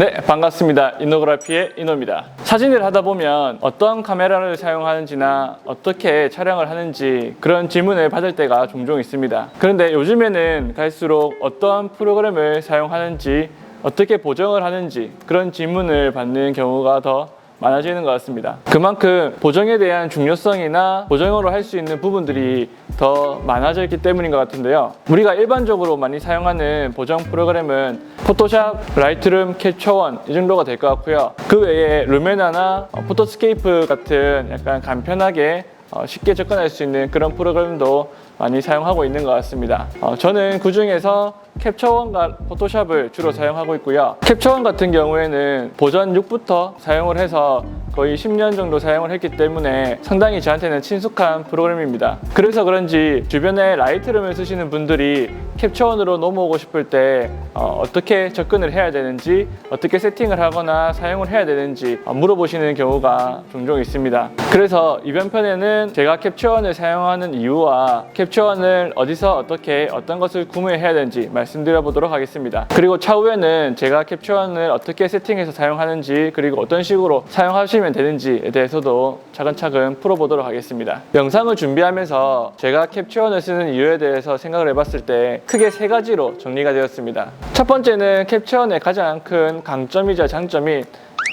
네, 반갑습니다. 이노그래피의 이노입니다. 사진을 하다 보면 어떤 카메라를 사용하는지나 어떻게 촬영을 하는지 그런 질문을 받을 때가 종종 있습니다. 그런데 요즘에는 갈수록 어떤 프로그램을 사용하는지 어떻게 보정을 하는지 그런 질문을 받는 경우가 더 많아지는 것 같습니다. 그만큼 보정에 대한 중요성이나 보정으로 할 수 있는 부분들이 더 많아졌기 때문인 것 같은데요. 우리가 일반적으로 많이 사용하는 보정 프로그램은 포토샵, 라이트룸, 캡처원 이 정도가 될 것 같고요. 그 외에 루메나나 포토스케이프 같은 약간 간편하게 쉽게 접근할 수 있는 그런 프로그램도 많이 사용하고 있는 것 같습니다. 저는 그 중에서 캡처원과 포토샵을 주로 사용하고 있고요. 캡처원 같은 경우에는 버전 6부터 사용을 해서 거의 10년 정도 사용을 했기 때문에 상당히 저한테는 친숙한 프로그램입니다. 그래서 그런지 주변에 라이트룸을 쓰시는 분들이 캡처원으로 넘어오고 싶을 때 어떻게 접근을 해야 되는지, 어떻게 세팅을 하거나 사용을 해야 되는지 물어보시는 경우가 종종 있습니다. 그래서 이번 편에는 제가 캡처원을 사용하는 이유와 캡처원을 어디서 어떻게 어떤 것을 구매해야 되는지 말씀드려 보도록 하겠습니다. 그리고 차후에는 제가 캡처원을 어떻게 세팅해서 사용하는지 그리고 어떤 식으로 사용하시면 되는지에 대해서도 차근차근 풀어보도록 하겠습니다. 영상을 준비하면서 제가 캡처원을 쓰는 이유에 대해서 생각을 해봤을 때 크게 세 가지로 정리가 되었습니다. 첫 번째는 캡처원의 가장 큰 강점이자 장점인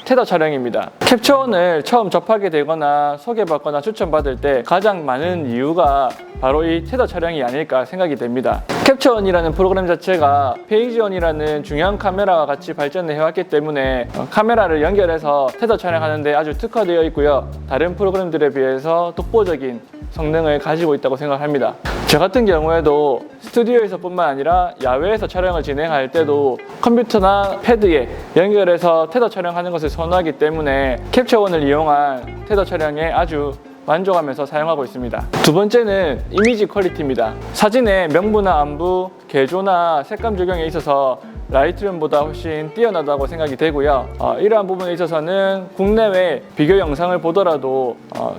테더 촬영입니다. 캡처원을 처음 접하게 되거나 소개받거나 추천받을 때 가장 많은 이유가 바로 이 테더 촬영이 아닐까 생각이 됩니다. 캡처원이라는 프로그램 자체가 페이지원이라는 중요한 카메라와 같이 발전을 해왔기 때문에 카메라를 연결해서 테더 촬영하는데 아주 특화되어 있고요. 다른 프로그램들에 비해서 독보적인 성능을 가지고 있다고 생각합니다. 저 같은 경우에도 스튜디오에서 뿐만 아니라 야외에서 촬영을 진행할 때도 컴퓨터나 패드에 연결해서 테더 촬영하는 것을 선호하기 때문에 캡처원을 이용한 테더 촬영에 아주 만족하면서 사용하고 있습니다. 두 번째는 이미지 퀄리티입니다. 사진의 명부나 안부, 개조나 색감 조경에 있어서 라이트룸보다 훨씬 뛰어나다고 생각이 되고요. 이러한 부분에 있어서는 국내외 비교 영상을 보더라도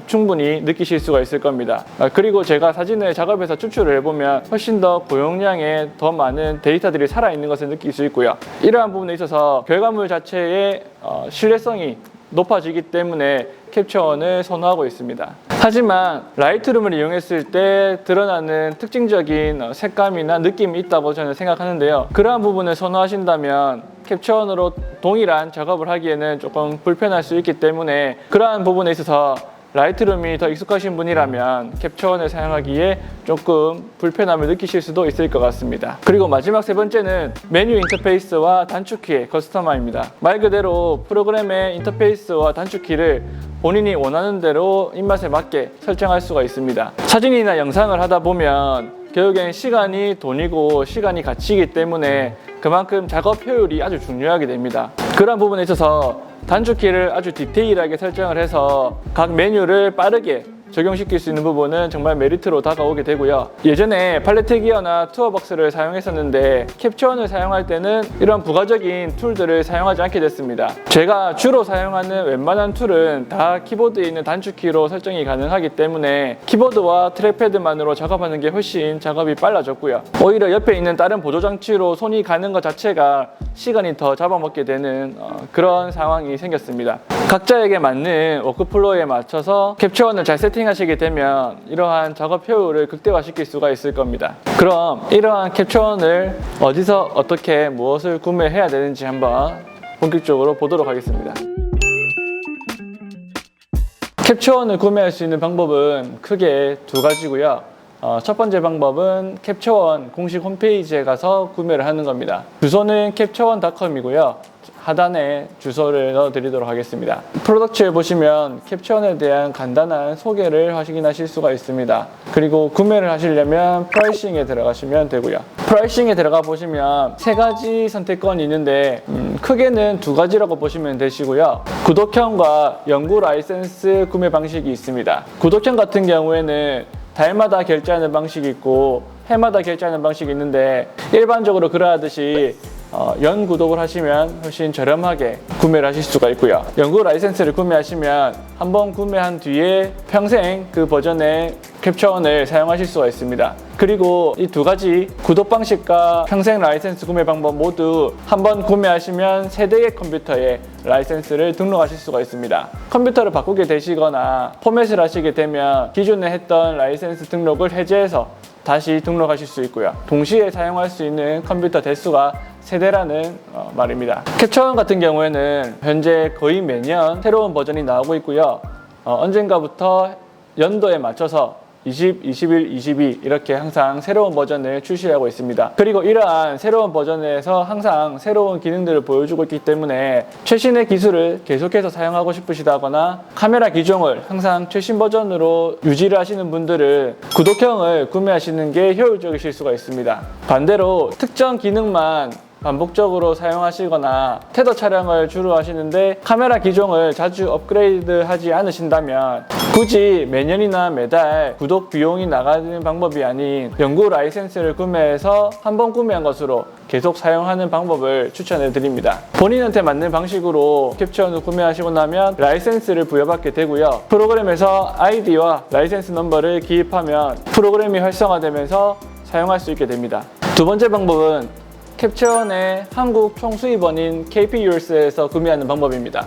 충분히 느끼실 수가 있을 겁니다. 그리고 제가 사진을 작업해서 추출을 해보면 훨씬 더 고용량의 더 많은 데이터들이 살아있는 것을 느낄 수 있고요. 이러한 부분에 있어서 결과물 자체의 신뢰성이 높아지기 때문에 캡처원을 선호하고 있습니다. 하지만 라이트룸을 이용했을 때 드러나는 특징적인 색감이나 느낌이 있다고 저는 생각하는데요. 그러한 부분을 선호하신다면 캡처원으로 동일한 작업을 하기에는 조금 불편할 수 있기 때문에 그러한 부분에 있어서 라이트룸이 더 익숙하신 분이라면 캡처원을 사용하기에 조금 불편함을 느끼실 수도 있을 것 같습니다. 그리고 마지막 세 번째는 메뉴 인터페이스와 단축키의 커스터마입니다. 말 그대로 프로그램의 인터페이스와 단축키를 본인이 원하는 대로 입맛에 맞게 설정할 수가 있습니다. 사진이나 영상을 하다 보면 결국엔 시간이 돈이고 시간이 가치이기 때문에 그만큼 작업 효율이 아주 중요하게 됩니다. 그런 부분에 있어서 단축키를 아주 디테일하게 설정을 해서 각 메뉴를 빠르게 적용시킬 수 있는 부분은 정말 메리트로 다가오게 되고요. 예전에 팔레트 기어나 투어벅스를 사용했었는데 캡처원을 사용할 때는 이런 부가적인 툴들을 사용하지 않게 됐습니다. 제가 주로 사용하는 웬만한 툴은 다 키보드에 있는 단축키로 설정이 가능하기 때문에 키보드와 트랙패드만으로 작업하는 게 훨씬 작업이 빨라졌고요. 오히려 옆에 있는 다른 보조장치로 손이 가는 것 자체가 시간이 더 잡아먹게 되는 그런 상황이 생겼습니다. 각자에게 맞는 워크플로우에 맞춰서 캡처원을 잘 세팅하시게 되면 이러한 작업 효율을 극대화시킬 수가 있을 겁니다. 그럼 이러한 캡처원을 어디서 어떻게 무엇을 구매해야 되는지 한번 본격적으로 보도록 하겠습니다. 캡처원을 구매할 수 있는 방법은 크게 두 가지고요. 첫 번째 방법은 캡처원 공식 홈페이지에 가서 구매를 하는 겁니다. 주소는 캡처원.com이고요. 하단에 주소를 넣어드리도록 하겠습니다. 프로덕트에 보시면 캡처원에 대한 간단한 소개를 확인하실 수가 있습니다. 그리고 구매를 하시려면 프라이싱에 들어가시면 되고요. 프라이싱에 들어가 보시면 세 가지 선택권이 있는데 크게는 두 가지라고 보시면 되시고요. 구독형과 연구 라이센스 구매 방식이 있습니다. 구독형 같은 경우에는 달마다 결제하는 방식이 있고 해마다 결제하는 방식이 있는데 일반적으로 그러하듯이 연 구독을 하시면 훨씬 저렴하게 구매를 하실 수가 있고요. 연구 라이센스를 구매하시면 한번 구매한 뒤에 평생 그 버전의 캡처원을 사용하실 수가 있습니다. 그리고 이 두 가지 구독 방식과 평생 라이센스 구매 방법 모두 한번 구매하시면 세 대의 컴퓨터에 라이센스를 등록하실 수가 있습니다. 컴퓨터를 바꾸게 되시거나 포맷을 하시게 되면 기존에 했던 라이센스 등록을 해제해서 다시 등록하실 수 있고요. 동시에 사용할 수 있는 컴퓨터 대수가 세대라는 말입니다. 캡처원 같은 경우에는 현재 거의 매년 새로운 버전이 나오고 있고요. 언젠가부터 연도에 맞춰서 20, 21, 22 이렇게 항상 새로운 버전을 출시하고 있습니다. 그리고 이러한 새로운 버전에서 항상 새로운 기능들을 보여주고 있기 때문에 최신의 기술을 계속해서 사용하고 싶으시다거나 카메라 기종을 항상 최신 버전으로 유지를 하시는 분들은 구독형을 구매하시는 게 효율적이실 수가 있습니다. 반대로 특정 기능만 반복적으로 사용하시거나 테더 촬영을 주로 하시는데 카메라 기종을 자주 업그레이드 하지 않으신다면 굳이 매년이나 매달 구독 비용이 나가는 방법이 아닌 연구 라이센스를 구매해서 한번 구매한 것으로 계속 사용하는 방법을 추천해 드립니다. 본인한테 맞는 방식으로 캡처원을 구매하시고 나면 라이센스를 부여받게 되고요. 프로그램에서 아이디와 라이센스 넘버를 기입하면 프로그램이 활성화되면서 사용할 수 있게 됩니다. 두 번째 방법은 캡처원의 한국 총수입원인 KPUS에서 구매하는 방법입니다.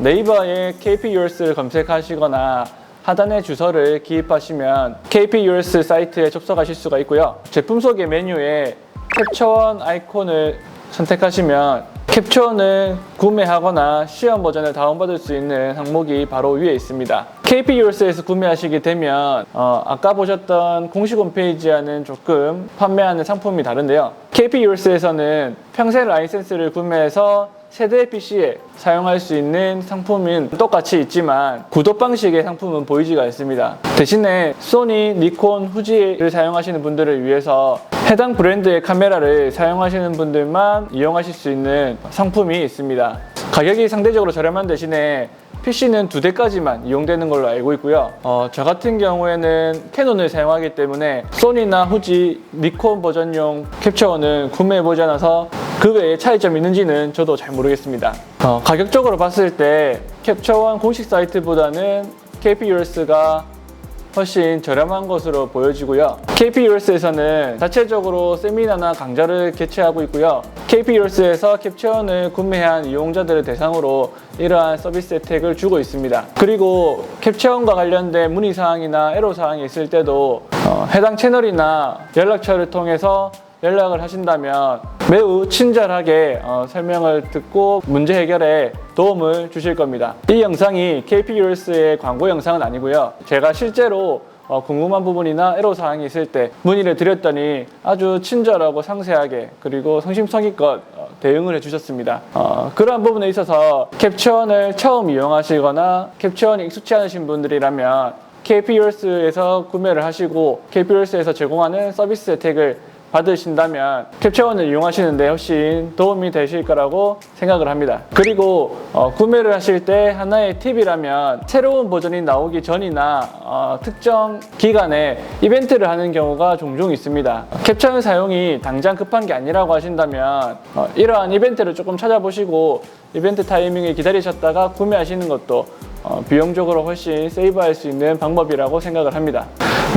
네이버에 KPUS를 검색하시거나 하단의 주소를 기입하시면 KPUS 사이트에 접속하실 수가 있고요. 제품 소개 메뉴에 캡처원 아이콘을 선택하시면 캡처원을 구매하거나 시험 버전을 다운받을 수 있는 항목이 바로 위에 있습니다. KPUS에서 구매하시게 되면 아까 보셨던 공식 홈페이지와는 조금 판매하는 상품이 다른데요. KPUS에서는 평생 라이센스를 구매해서 세대 PC에 사용할 수 있는 상품은 똑같이 있지만 구독 방식의 상품은 보이지가 않습니다. 대신에 소니, 니콘, 후지를 사용하시는 분들을 위해서 해당 브랜드의 카메라를 사용하시는 분들만 이용하실 수 있는 상품이 있습니다. 가격이 상대적으로 저렴한 대신에 PC는 2대까지만 이용되는 걸로 알고 있고요. 저 같은 경우에는 캐논을 사용하기 때문에 소니나 후지, 니콘 버전용 캡처원은 구매해보지 않아서 그 외에 차이점이 있는지는 저도 잘 모르겠습니다. 가격적으로 봤을 때 캡처원 공식 사이트보다는 KPUS가 훨씬 저렴한 것으로 보여지고요. KPUS에서는 자체적으로 세미나나 강좌를 개최하고 있고요. KPUS에서 캡처원을 구매한 이용자들을 대상으로 이러한 서비스 혜택을 주고 있습니다. 그리고 캡처원과 관련된 문의사항이나 애로사항이 있을 때도 해당 채널이나 연락처를 통해서 연락을 하신다면 매우 친절하게 설명을 듣고 문제 해결에 도움을 주실 겁니다. 이 영상이 KPUS의 광고 영상은 아니고요. 제가 실제로 궁금한 부분이나 애로사항이 있을 때 문의를 드렸더니 아주 친절하고 상세하게 그리고 성심성의껏 대응을 해주셨습니다. 그러한 부분에 있어서 캡처원을 처음 이용하시거나 캡처원이 익숙치 않으신 분들이라면 KPUS에서 구매를 하시고 KPUS에서 제공하는 서비스 혜택을 받으신다면 캡처원을 이용하시는데 훨씬 도움이 되실 거라고 생각을 합니다. 그리고 구매를 하실 때 하나의 팁이라면 새로운 버전이 나오기 전이나 특정 기간에 이벤트를 하는 경우가 종종 있습니다. 캡처원 사용이 당장 급한 게 아니라고 하신다면 이러한 이벤트를 조금 찾아보시고 이벤트 타이밍에 기다리셨다가 구매하시는 것도 비용적으로 훨씬 세이브할 수 있는 방법이라고 생각을 합니다.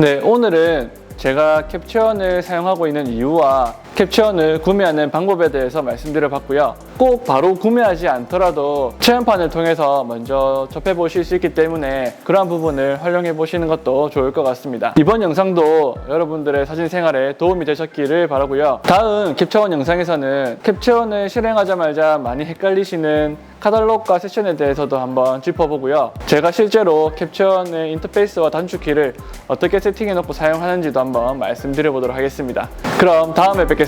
네, 오늘은 제가 캡처원을 사용하고 있는 이유와 캡처원을 구매하는 방법에 대해서 말씀드려 봤고요. 꼭 바로 구매하지 않더라도 체험판을 통해서 먼저 접해보실 수 있기 때문에 그러한 부분을 활용해 보시는 것도 좋을 것 같습니다. 이번 영상도 여러분들의 사진 생활에 도움이 되셨기를 바라고요. 다음 캡처원 영상에서는 캡처원을 실행하자마자 많이 헷갈리시는 카탈로그과 세션에 대해서도 한번 짚어보고요. 제가 실제로 캡처원의 인터페이스와 단축키를 어떻게 세팅해 놓고 사용하는지도 한번 말씀드려 보도록 하겠습니다. 그럼 다음에 뵙겠습니다.